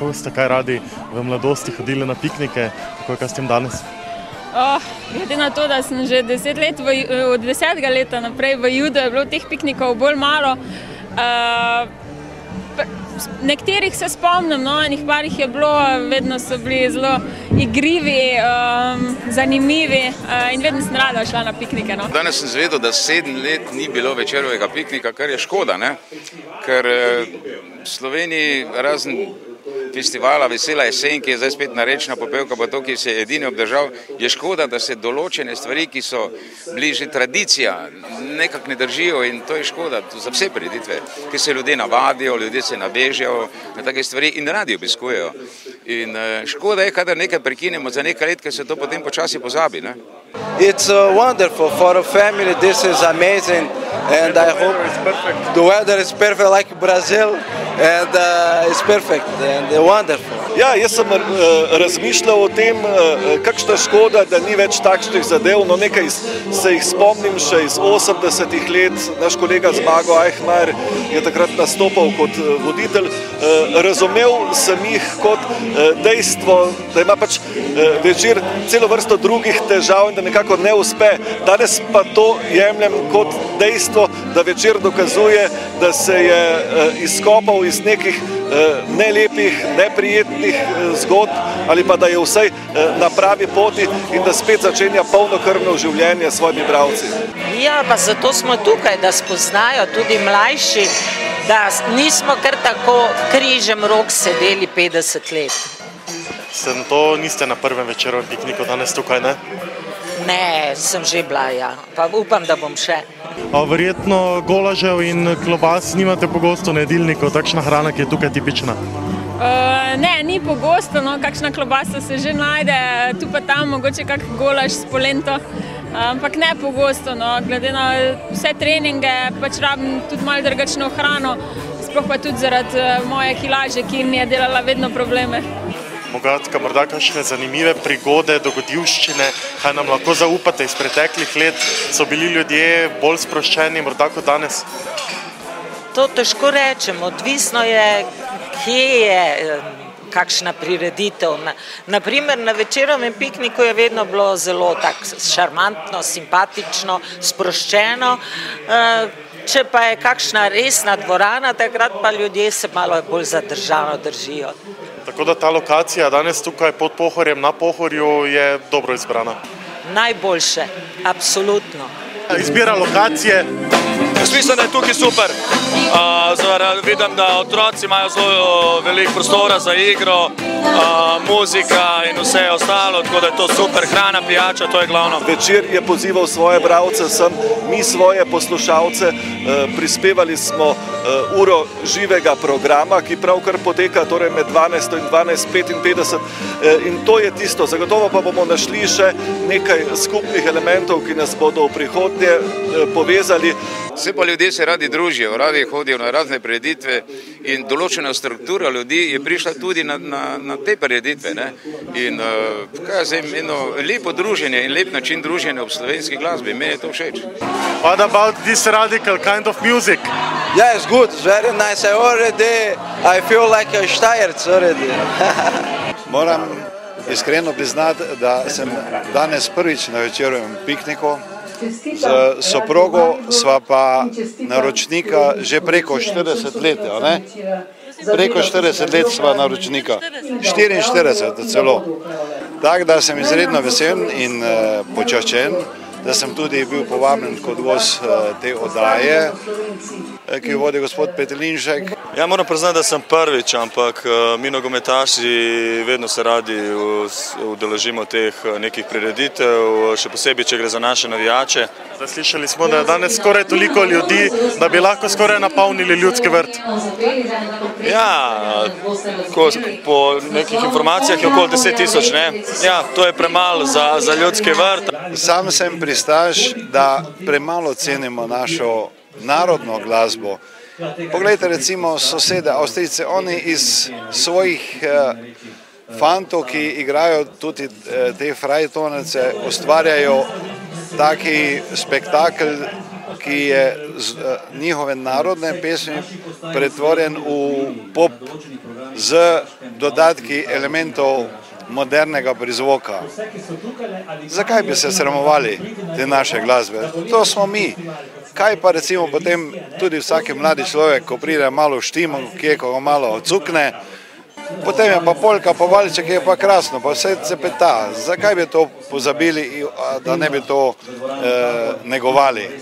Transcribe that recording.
Kako ste kaj radi v mladosti hodili na piknike, kako je kaj s tem danes? Glede na to, da sem že 10 let, od 10. leta naprej v Judu, je bilo teh piknikov bolj malo. Nekterih se spomnim, enih parih je bilo, vedno so bili zelo igrivi, zanimivi in vedno sem rada šla na piknike. Danes sem zvedel, da 7 let ni bilo večerovega piknika, kar je škoda, ker v Sloveniji razen festivala Vesela jesen, ki je zdaj spet narečna popevka, pa to, ki se je edini obdržal, je škoda, da se določene stvari, ki so bliže tradicija, nekako ne držijo in to je škoda za vse prireditve, ki se ljudje navadijo, ljudje se navežejo na take stvari in radi obiskujejo. In škoda je, kadar nekaj prekinemo za nekaj let, ker se to potem počasi pozabi. It's wonderful for a family. This is amazing, and I hope the weather is perfect like Brazil, and it's perfect and wonderful. Ja, jaz sem razmišljal o tem, kakšna škoda, da ni več takšnih zadev, no nekaj se jih spomnim še iz 80. let. Naš kolega Zmago Ajhmar je takrat nastopal kot voditelj. Razumel sem jih kot dejstvo, da ima pač večer celo vrsto drugih težav in da nekako ne uspe. Danes pa to jemljem kot dejstvo, da večer dokazuje, da se je izkopal iz nekih nelepih, neprijetnih zgodb ali pa da je vsaj na pravi poti in da spet začenja polnokrvno življenje s svojimi bralci. Ja, pa zato smo tukaj, da spoznajo tudi mlajši, da nismo kar tako križem rok sedeli 50 let. Niste na prvem večerovem pikniku danes tukaj, ne? Ne, sem že bila, ja. Pa upam, da bom še. Verjetno golažev in klobas nimate pogosto na jedilniku, takšna hrana, ki je tukaj tipična? Ne, ni pogosto, kakšna klobasa se že najde, tu pa tam mogoče kak golaž s polento, ampak ne pogosto, glede na vse treninge, pač rabim tudi malo drugačno hrano, sploh pa tudi zaradi moje kilaže, ki mi je delala vedno probleme. Morda kakšne zanimive prigode, dogodivščine, kaj nam lahko zaupate iz preteklih let? So bili ljudje bolj sproščeni morda kot danes? To težko rečem, odvisno je, kje je kakšna prireditev. Naprimer, na večerovem pikniku je vedno bilo zelo tako šarmantno, simpatično, sproščeno. Če pa je kakšna resna dvorana, takrat pa ljudje se malo bolj zadržano držijo. Tako da ta lokacija danes tukaj pod Pohorjem na Pohorju je dobro izbrana? Najboljše, absolutno. Izbira lokacije? Jaz mislim, da je tukaj super. Vidim, da otroci imajo zelo veliko prostora za igro, muzika in vse ostalo, tako da je to super, hrana, pijača, to je glavno. Večer je pozival svoje bralce sem, mi svoje poslušalce, prispevali smo uro živega programa, ki pravkar poteka torej med 12 in 12:55 in to je tisto. Zagotovo pa bomo našli še nekaj skupnih elementov, ki nas bodo v prihodnje povezali. Vse pa ljudje se radi družijo, radi hodijo na razne prireditve in določena struktura ljudi je prišla tudi na te prireditve. In eno lepo druženje in lep način druženja v slovenski glasbi, meni je to všeč. What about this radical kind of music? Yeah, it's good, it's very nice. I feel like a Štajerc already. Moram iskreno priznati, da sem danes prvič na večerovem pikniku. Z soprogo sva pa naročnika že preko 40 let, ne? Preko 40 let sva naročnika, 44 celo. Tako da sem izredno vesel in počaščen, da sem tudi bil povabljen kot gost te oddaje, ki jo vodi gospod Petelinšek. Ja, moram priznati, da sem prvič, ampak mi nogometaši vedno se radi udeležimo teh nekih prireditev, še posebej, če gre za naše navijače. Slišali smo, da je danes skoraj toliko ljudi, da bi lahko skoraj napolnili Ljudski vrt. Ja, po nekih informacijah je okoli 10 tisoč, ne? Ja, to je premalo za Ljudski vrt. Sam sem pristaš, da premalo cenimo našo narodno glasbo. Poglejte recimo sosede Avstrijce, oni iz svojih fantov, ki igrajo tudi te frajtonece, ustvarjajo taki spektakel, ki je njihove narodne pesmi pretvorjen v pop z dodatki elementov modernega prizvoka. Zakaj bi se sramovali te naše glasbe? To smo mi. Kaj pa recimo potem tudi vsaki mladi človek, ko pride malo v štimo, kje ko ga malo cukne, potem je pa polka, pa valček je pa krasno, pa vse cepeta. Zakaj bi to pozabili, da ne bi to negovali?